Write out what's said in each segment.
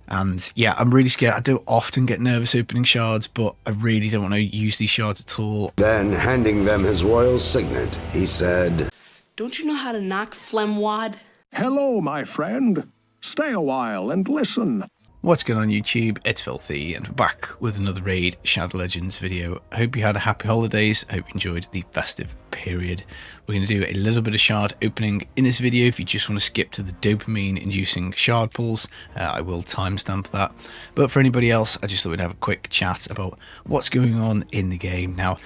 And yeah, I'm really scared. I don't often get nervous opening shards, but I really don't want to use these shards at all. Then, handing them his royal signet, he said, "Don't you know how to knock, Flemwad?" "Hello, my friend. Stay a while and listen." What's going on YouTube? It's Filthy and we're back with another Raid Shadow Legends video. I hope you had a happy holidays. I hope you enjoyed the festive period. We're going to do a little bit of shard opening in this video. If you just want to skip to the dopamine inducing shard pulls, I will timestamp that. But for anybody else, I just thought we'd have a quick chat about what's going on in the game. Now,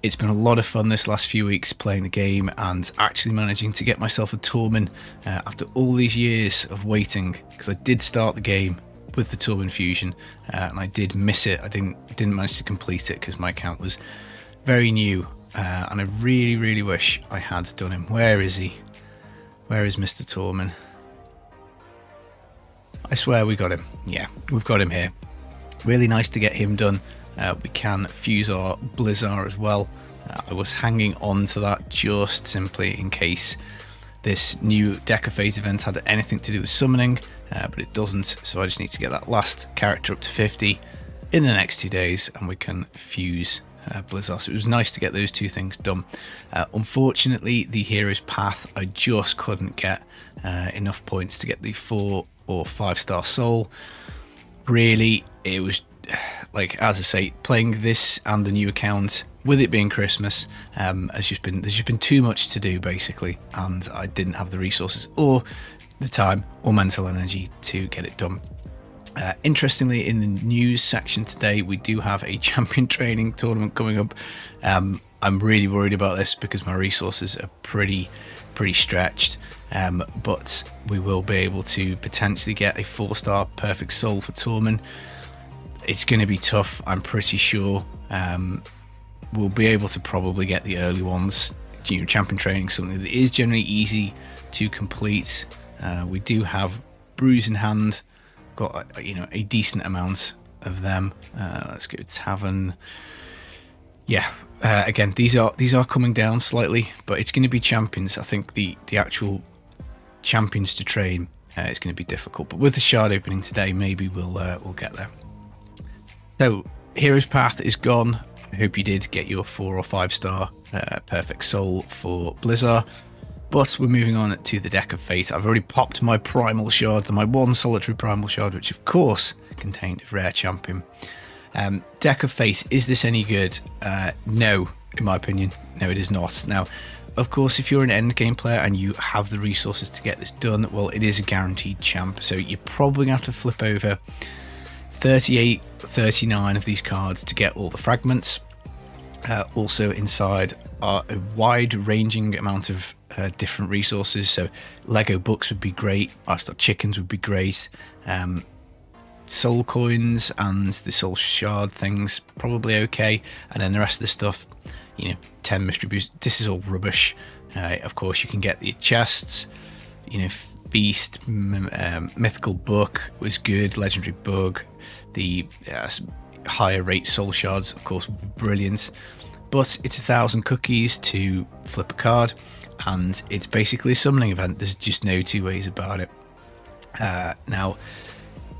it's been a lot of fun this last few weeks playing the game and actually managing to get myself a Tormin after all these years of waiting, because I did start the game with the Tormin Fusion and I did miss it. I didn't manage to complete it because my account was very new, and I really wish I had done him. Where is he? Where is Mr. Tormin? I swear we got him. Yeah, we've got him here. Really nice to get him done. We can fuse our Blizzard as well. I was hanging on to that just simply in case this new Deca Phase event had anything to do with summoning, but it doesn't, so I just need to get that last character up to 50 in the next 2 days and we can fuse Blizzard. So it was nice to get those two things done. Unfortunately, the Hero's Path, I just couldn't get enough points to get the 4 or 5 star soul. Really, it was like, as I say, playing this and the new account with it being Christmas, there's just been too much to do basically, and I didn't have the resources or the time or mental energy to get it done. Interestingly, in the news section today, we do have a champion training tournament coming up. I'm really worried about this because my resources are pretty stretched, but we will be able to potentially get a 4-star perfect soul for Tormin. It's going to be tough, I'm pretty sure. We'll be able to probably get the early ones. Champion training, something that is generally easy to complete. We do have brews in hand, got a decent amount of them. Let's go tavern. Yeah, again, these are coming down slightly, but it's going to be champions. I think the actual champions to train is going to be difficult, but with the shard opening today, maybe we'll get there. So Hero's Path is gone. I hope you did get your 4 or 5 star perfect soul for Blizzard. But we're moving on to the Deck of Fate. I've already popped my primal shard, my one solitary primal shard, which of course contained a rare champion. Deck of Fate, is this any good? No, in my opinion, no, it is not. Now, of course, if you're an endgame player and you have the resources to get this done, well, it is a guaranteed champ. So you're probably going to have to flip over 38, 39 of these cards to get all the fragments. Also inside are a wide-ranging amount of different resources. So Lego books would be great, Arstar chickens would be great, soul coins and the soul shard things probably okay, and then the rest of the stuff, 10 mystery boosts, this is all rubbish. Of course you can get the chests, Feast, mythical book was good, legendary bug, the higher rate soul shards of course would be brilliant, but it's 1,000 cookies to flip a card and it's basically a summoning event. There's just no two ways about it. Now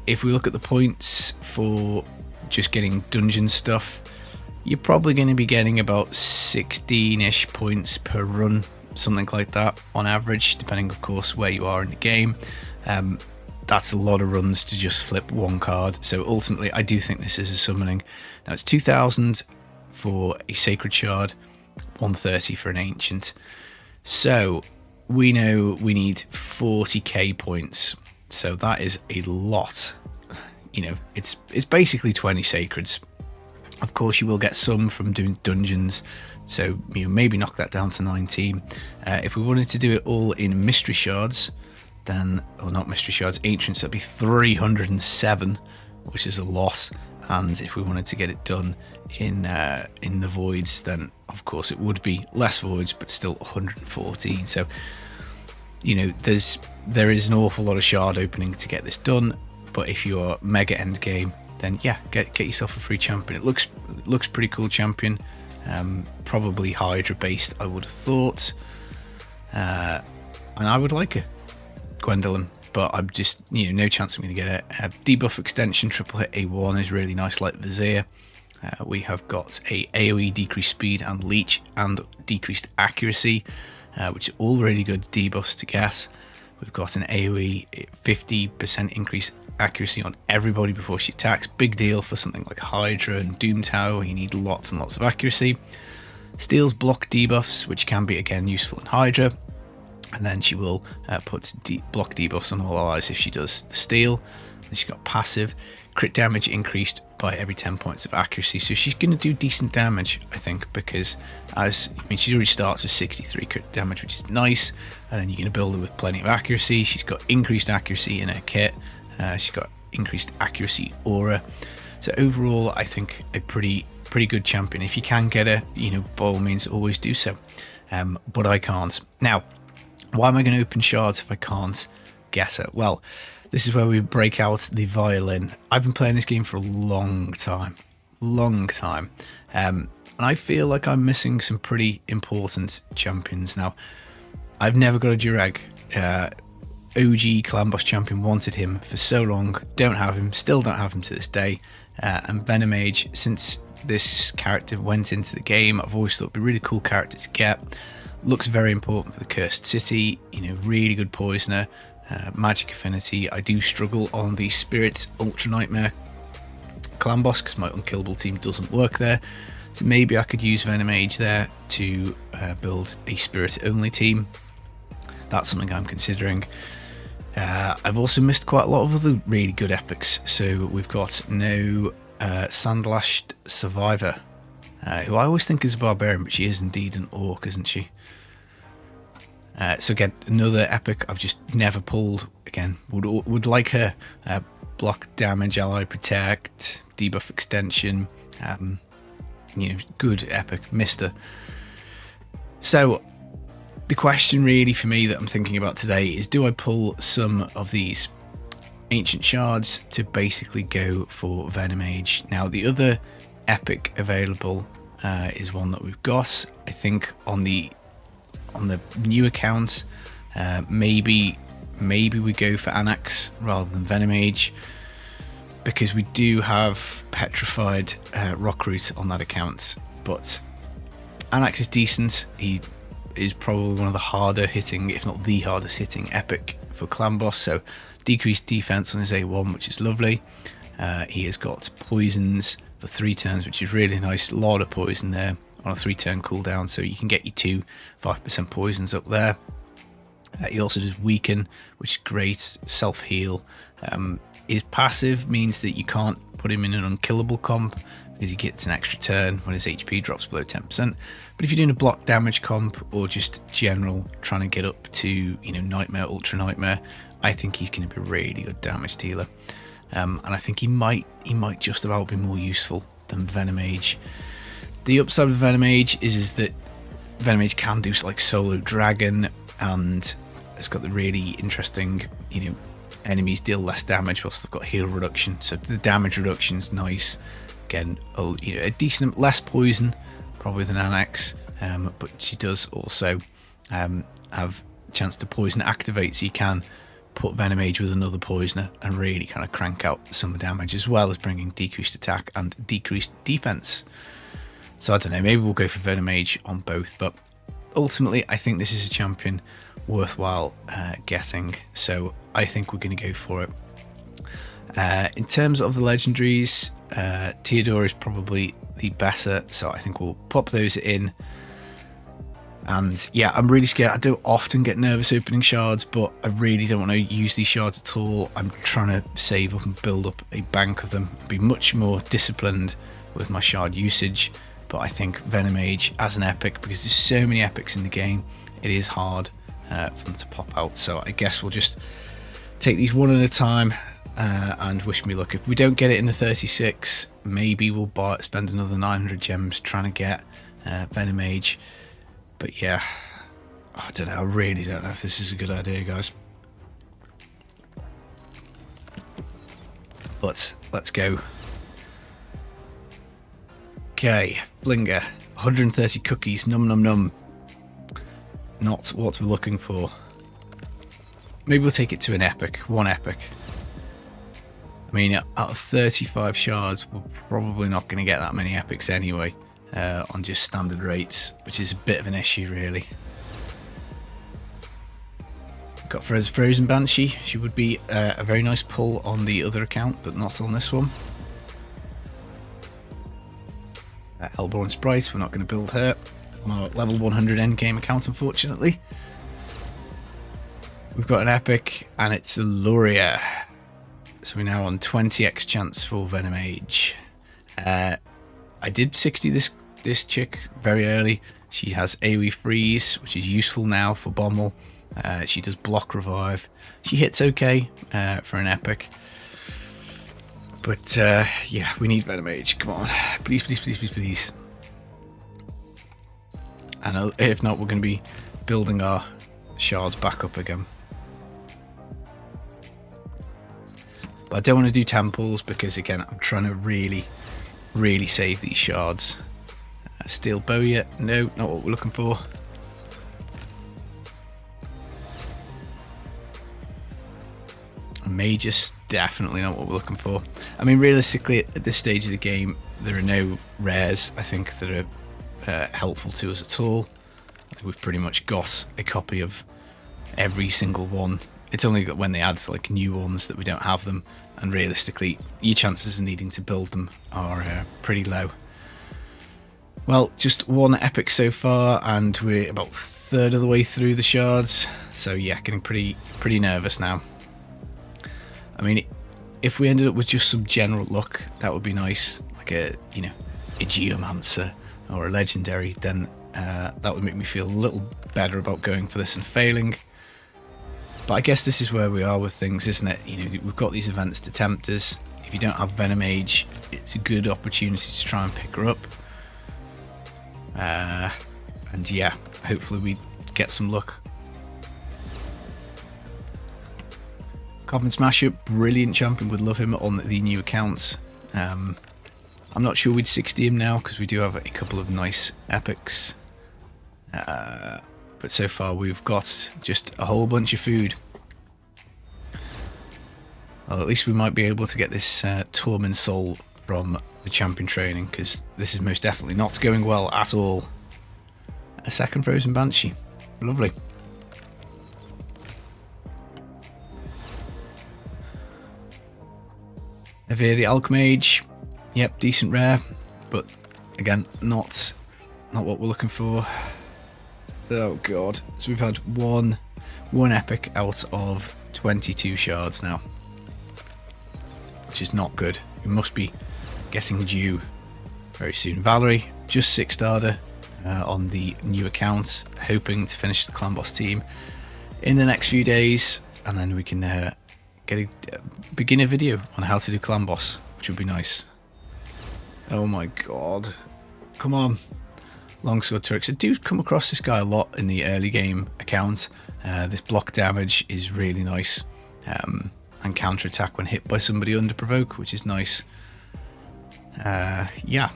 if we look at the points for just getting dungeon stuff, you're probably going to be getting about 16ish points per run, something like that on average, depending of course where you are in the game. That's a lot of runs to just flip one card, so ultimately I do think this is a summoning. Now it's 2,000 for a sacred shard, 130 for an ancient, so we know we need 40k points, so that is a lot. It's basically 20 sacreds. Of course you will get some from doing dungeons, so maybe knock that down to 19. If we wanted to do it all in mystery shards, then, or not mystery shards, ancients, that'd be 307, which is a lot. And if we wanted to get it done in the voids, then of course it would be less voids, but still 114. So there is an awful lot of shard opening to get this done. But if you are mega end game, then yeah, get yourself a free champion. It looks pretty cool champion. Probably Hydra based, I would have thought, and I would like it. Gwyndolin, but I'm just, no chance I'm going to get it. Debuff extension, triple hit A1 is really nice, like Vizier. We have got a AoE decreased speed and leech and decreased accuracy, which are all really good debuffs to get. We've got an AoE 50% increased accuracy on everybody before she attacks. Big deal for something like Hydra and Doom Tower, where you need lots and lots of accuracy. Steals block debuffs, which can be again useful in Hydra. And then she will put block debuffs on all allies if she does the steal. Then she's got passive. Crit damage increased by every 10 points of accuracy. So she's going to do decent damage, I think, because she already starts with 63 crit damage, which is nice. And then you're going to build her with plenty of accuracy. She's got increased accuracy in her kit. She's got increased accuracy aura. So overall, I think a pretty good champion. If you can get her, by all means, always do so. But I can't. Now, why am I going to open shards if I can't get her? Well, this is where we break out the violin. I've been playing this game for a long time. And I feel like I'm missing some pretty important champions. Now, I've never got a Durag. OG Clan Boss champion, wanted him for so long. Don't have him. Still don't have him to this day. And Venomage, since this character went into the game, I've always thought it'd be a really cool character to get. Looks very important for the Cursed City. Really good poisoner. Magic affinity. I do struggle on the Spirit Ultra Nightmare Clan Boss because my unkillable team doesn't work there. So maybe I could use Venomage there to build a Spirit only team. That's something I'm considering. I've also missed quite a lot of other really good epics. So we've got no Sandlashed Survivor, who I always think is a barbarian, but she is indeed an orc, isn't she? So again, another epic I've just never pulled. Again, would like her. Block damage, ally protect, debuff extension. Good epic. Mister. So the question really for me that I'm thinking about today is, do I pull some of these ancient shards to basically go for Venomage? Now, the other epic available is one that we've got. I think on the new account, maybe we go for Anax rather than Venomage, because we do have petrified Rockroot on that account. But Anax is decent. He is probably one of the harder hitting, if not the hardest hitting epic for Clan Boss. So decreased defense on his A1, which is lovely. He has got poisons for 3 turns, which is really nice. A lot of poison there on a 3-turn cooldown, so you can get your 5% poisons up there. He also does weaken, which is great. Self-heal. His passive means that you can't put him in an unkillable comp because he gets an extra turn when his HP drops below 10%. But if you're doing a block damage comp or just general trying to get up to Nightmare, Ultra Nightmare, I think he's going to be a really good damage dealer. And I think he might just about be more useful than Venomage. The upside of Venomage is that Venomage can do like solo dragon, and it's got the really interesting, enemies deal less damage whilst they've got heal reduction. So the damage reduction is nice. Again, a decent, less poison probably than Anax, but she does also have a chance to poison activate, so you can put Venomage with another poisoner and really kind of crank out some damage, as well as bringing decreased attack and decreased defense. So I don't know, maybe we'll go for Venomage on both, but ultimately I think this is a champion worthwhile getting, so I think we're going to go for it. In terms of the legendaries, Theodore is probably the better, so I think we'll pop those in. And yeah, I'm really scared. I don't often get nervous opening shards, but I really don't want to use these shards at all. I'm trying to save up and build up a bank of them, be much more disciplined with my shard usage. But I think Venomage as an epic, because there's so many epics in the game, it is hard for them to pop out. So I guess we'll just take these one at a time and wish me luck. If we don't get it in the 36, maybe we'll spend another 900 gems trying to get Venomage. But yeah, I don't know. I really don't know if this is a good idea, guys. But let's go. Okay, Blinger, 130 cookies, num num num. Not what we're looking for. Maybe we'll take it to an epic, one epic. I mean, out of 35 shards, we're probably not going to get that many epics anyway, on just standard rates, which is a bit of an issue, really. Got for us Frozen Banshee. She would be a very nice pull on the other account, but not on this one. Hellborn Sprite, we're not going to build her on our level 100 endgame account, unfortunately. We've got an epic, and it's a Luria. So we're now on 20x chance for Venomage. I did 60 this chick very early. She has AoE freeze, which is useful now for Bommel. She does block revive. She hits okay for an epic. But yeah, we need Venomage. Come on. Please, please, please, please, please. And if not, we're going to be building our shards back up again. But I don't want to do temples because, again, I'm trying to really, really save these shards. Steel bow yet? No, not what we're looking for. Magus, definitely not what we're looking for. I mean, realistically, at this stage of the game, there are no rares, I think, that are helpful to us at all. We've pretty much got a copy of every single one. It's only when they add like new ones that we don't have them, and realistically, your chances of needing to build them are pretty low. Well, just one epic so far, and we're about a third of the way through the shards. So yeah, getting pretty nervous now. I mean, if we ended up with just some general luck, that would be nice, like a Geomancer or a legendary. Then that would make me feel a little better about going for this and failing. But I guess this is where we are with things, isn't it? You know, we've got these events to tempt us. If you don't have Venomage, it's a good opportunity to try and pick her up. And yeah, hopefully we get some luck. Coffin Smasher, brilliant champion, would love him on the new accounts. I'm not sure we'd 60 him now because we do have a couple of nice epics. But so far we've got just a whole bunch of food. Well, at least we might be able to get this Torment Soul from the champion training, because this is most definitely not going well at all. A second Frozen Banshee. Lovely. Evere the Alchemage. Yep, decent rare, but again, not what we're looking for. Oh god. So we've had one epic out of 22 shards now, which is not good. We must be getting due very soon. Valerie, just 6-starred on the new account, hoping to finish the clan boss team in the next few days, and then we can begin a video on how to do clan boss, which would be nice. Oh my god, come on. Longsword Turks. I do come across this guy a lot in the early game account. This block damage is really nice, and counter attack when hit by somebody under provoke, which is nice. Yeah,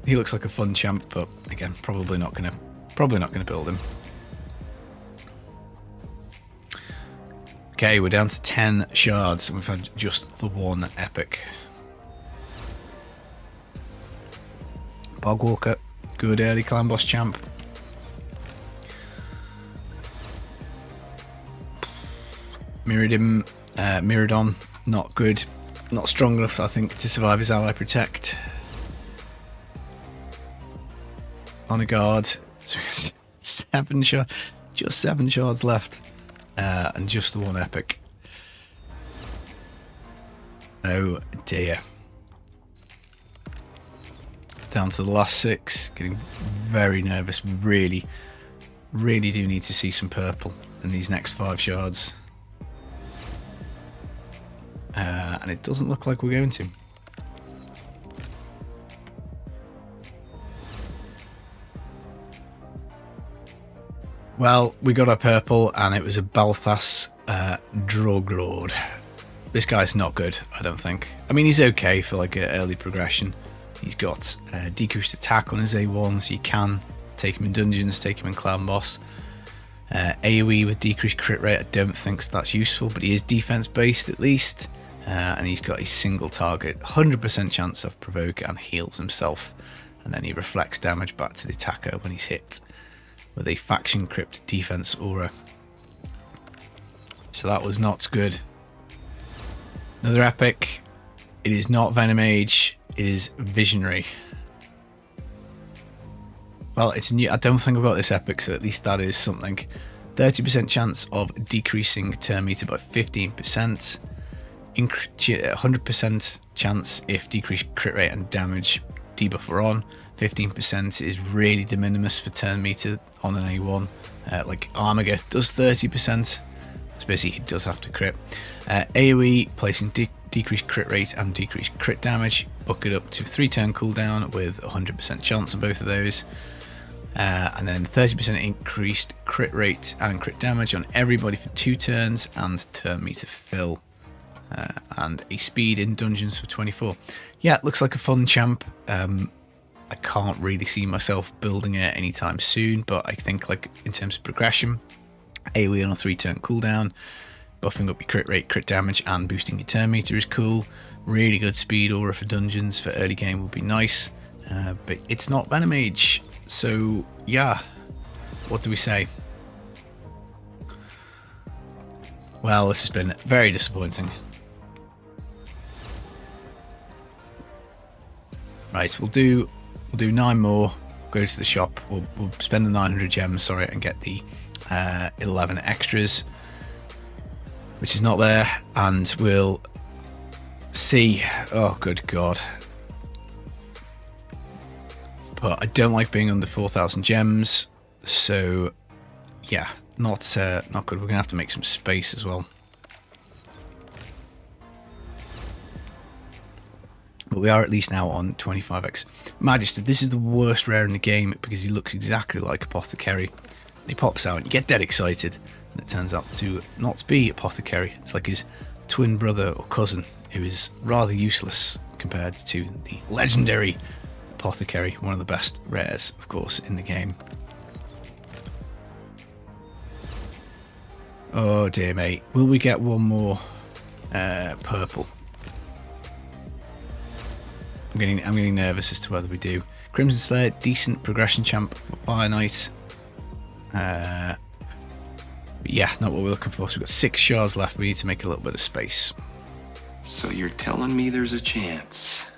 he looks like a fun champ, but again, probably not gonna build him. Okay, we're down to 10 shards, and we've had just the one epic. Bogwalker, good early clan boss champ. Miradon, not good. Not strong enough, I think, to survive his ally protect. On a guard. 7 shards. Just 7 shards left. And just the one epic. Oh dear. Down to the last 6. Getting very nervous. We really do need to see some purple in these next 5 shards. And it doesn't look like we're going to. Well, we got our purple, and it was a Balthas Droglord. This guy's not good, I don't think. I mean, he's okay for like an early progression. He's got decreased attack on his A1, so you can take him in dungeons, take him in clan boss. AoE with decreased crit rate, I don't think that's useful, but he is defense based at least. And he's got a single target, 100% chance of provoke, and heals himself. And then he reflects damage back to the attacker when he's hit with a faction crypt defense aura. So that was not good. Another epic. It is not Venomage, it is Visionary. Well, it's new. I don't think I've got this epic, so at least that is something. 30% chance of decreasing turn meter by 15%. 100% chance if decreased crit rate and damage debuff are on. 15% is really de minimis for turn meter on an A1. Like Armiger does 30%. It's basically he does have to crit. AoE placing decreased crit rate and decreased crit damage. Buck it up to 3 turn cooldown with 100% chance on both of those. And then 30% increased crit rate and crit damage on everybody for 2 turns and turn meter fill. And a speed in dungeons for 24. Yeah, it looks like a fun champ. I can't really see myself building it anytime soon, but I think like in terms of progression, AoE on a 3 turn cooldown, buffing up your crit rate, crit damage, and boosting your turn meter is cool. Really good speed aura for dungeons for early game would be nice, but it's not Venomage. So yeah, what do we say? Well, this has been very disappointing. Right, we'll do 9 more. Go to the shop. We'll spend the 900 gems, sorry, and get the 11 extras, which is not there, and we'll see. Oh, good God! But I don't like being under 4,000 gems, so yeah, not good. We're gonna have to make some space as well. But we are at least now on 25x. Magister, this is the worst rare in the game because he looks exactly like Apothecary. And he pops out and you get dead excited. And it turns out to not be Apothecary. It's like his twin brother or cousin, who is rather useless compared to the legendary Apothecary, one of the best rares, of course, in the game. Oh dear, mate. Will we get one more purple? I'm getting nervous as to whether we do. Crimson Slayer, decent progression champ for Fire Knight. But yeah, not what we're looking for. So we've got 6 shards left. We need to make a little bit of space. So you're telling me there's a chance?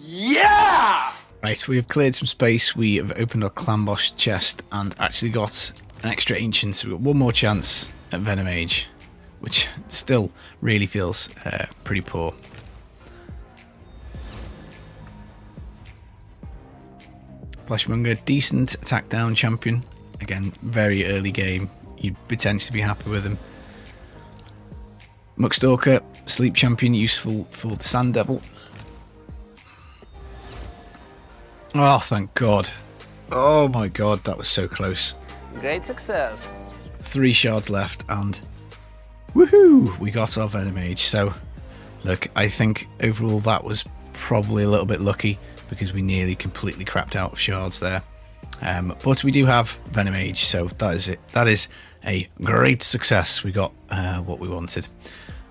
Yeah! Right, we have cleared some space. We have opened our Clambosh chest and actually got an extra ancient. So we've got one more chance at Venomage, which still really feels pretty poor. Fleshmonger, decent attack down champion. Again, very early game. You'd potentially be happy with him. Muckstalker, sleep champion, useful for the Sand Devil. Oh, thank God. Oh my God, that was so close. Great success. 3 shards left and woohoo! We got our Venomage. So, look, I think overall that was probably a little bit lucky because we nearly completely crapped out of shards there. But we do have Venomage, so that is it. That is a great success. We got what we wanted.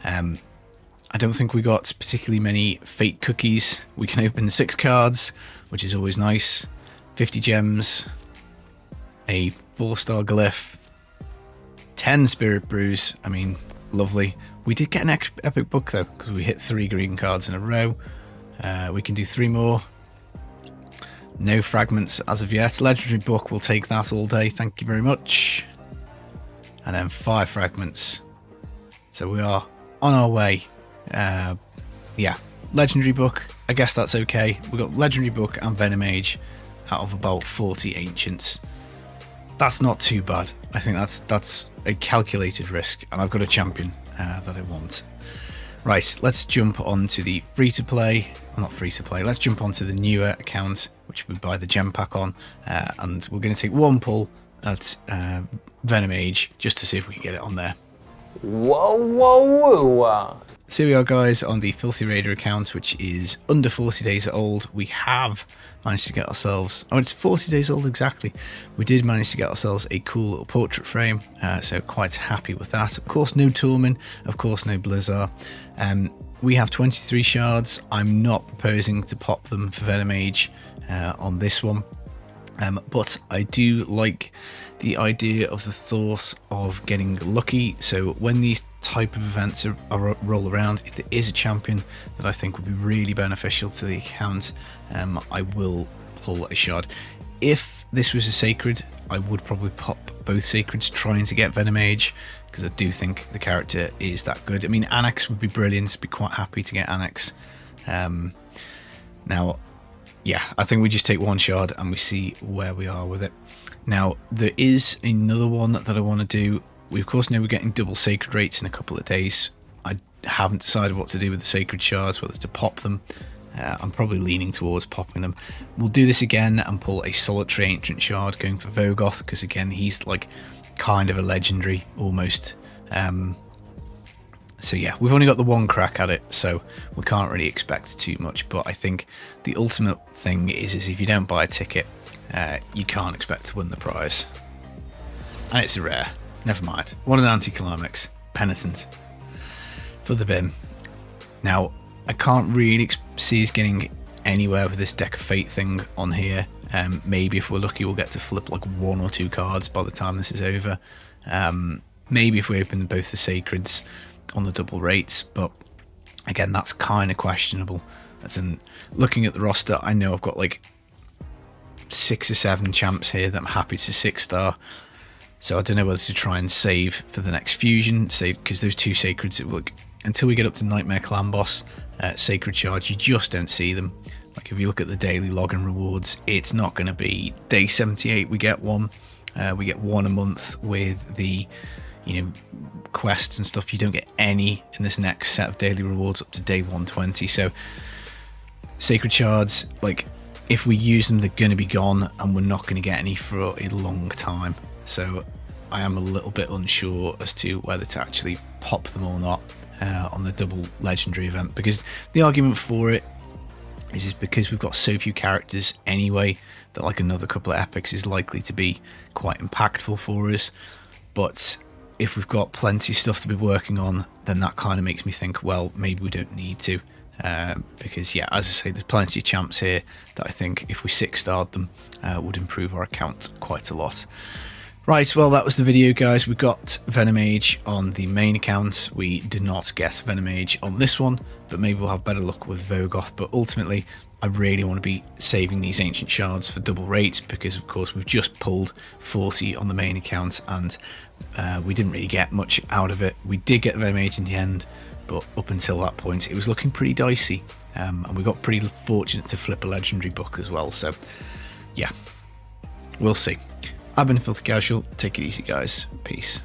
I don't think we got particularly many fate cookies. We can open 6 cards, which is always nice. 50 gems, a 4-star glyph, 10 spirit brews. I mean, lovely. We did get an epic book though, because we hit 3 green cards in a row. We can do 3 more. No fragments as of yet. Legendary book, we'll take that all day. Thank you very much. And then 5 fragments. So we are on our way. Yeah, legendary book. I guess that's okay. We got legendary book and Venomage out of about 40 ancients. That's not too bad. I think that's a calculated risk, and I've got a champion that I want. Right, let's jump on to the free-to-play. Well, not free-to-play. Let's jump onto the newer account, which we buy the gem pack on, and we're going to take one pull at Venomage just to see if we can get it on there. Whoa, whoa, whoa. So here we are, guys, on the Filthy Raider account, which is under 40 days old. We have managed to get ourselves, oh, it's 40 days old exactly. We did manage to get ourselves a cool little portrait frame, so quite happy with that. Of course, no Tormin, of course, no Blizzard. We have 23 shards. I'm not proposing to pop them for Venomage on this one, but I do like the idea of the thought of getting lucky. So when these type of events roll around, if there is a champion that I think would be really beneficial to the account, I will pull a shard. If this was a sacred, I would probably pop both sacreds trying to get Venomage, because I do think the character is that good. I mean, Annex would be brilliant. I'd be quite happy to get Annex. Now, yeah, I think we just take one shard and we see where we are with it. Now, there is another one that I want to do. We, of course, know we're getting double sacred rates in a couple of days. I haven't decided what to do with the sacred shards, whether to pop them. I'm probably leaning towards popping them. We'll do this again and pull a solitary ancient shard, going for Vogoth, because again, he's like kind of a legendary almost. So yeah, we've only got the one crack at it, so we can't really expect too much. But I think the ultimate thing is if you don't buy a ticket, you can't expect to win the prize. And it's a rare. Never mind. What an anticlimax. Penitent. For the bin. Now, I can't really see us getting anywhere with this Deck of Fate thing on here. Maybe if we're lucky, we'll get to flip like 1 or 2 cards by the time this is over. Maybe if we open both the sacreds on the double rates, but again, that's kind of questionable. As in, looking at the roster, I know I've got like 6 or 7 champs here that I'm happy to 6-star. So I don't know whether to try and save for the next fusion, because those 2 sacreds, until we get up to Nightmare Clan Boss, sacred shards, you just don't see them. Like if you look at the daily login rewards, it's not going to be day 78 we get one. We get 1 a month with the, quests and stuff. You don't get any in this next set of daily rewards up to day 120. So sacred shards, like if we use them, they're going to be gone, and we're not going to get any for a long time. So I am a little bit unsure as to whether to actually pop them or not on the double legendary event, because the argument for it is because we've got so few characters anyway that like another couple of epics is likely to be quite impactful for us. But if we've got plenty of stuff to be working on, then that kind of makes me think, well, maybe we don't need to, because yeah, as I say, there's plenty of champs here that I think if we 6-starred them would improve our account quite a lot. Right, well, that was the video, guys. We got Venomage on the main account. We did not get Venomage on this one, but maybe we'll have better luck with Vogoth. But ultimately, I really want to be saving these ancient shards for double rates, because of course we've just pulled 40 on the main account, and we didn't really get much out of it. We did get Venomage in the end, but up until that point, it was looking pretty dicey, and we got pretty fortunate to flip a legendary book as well. So yeah, we'll see. I've been Filthy Casual. Take it easy, guys. Peace.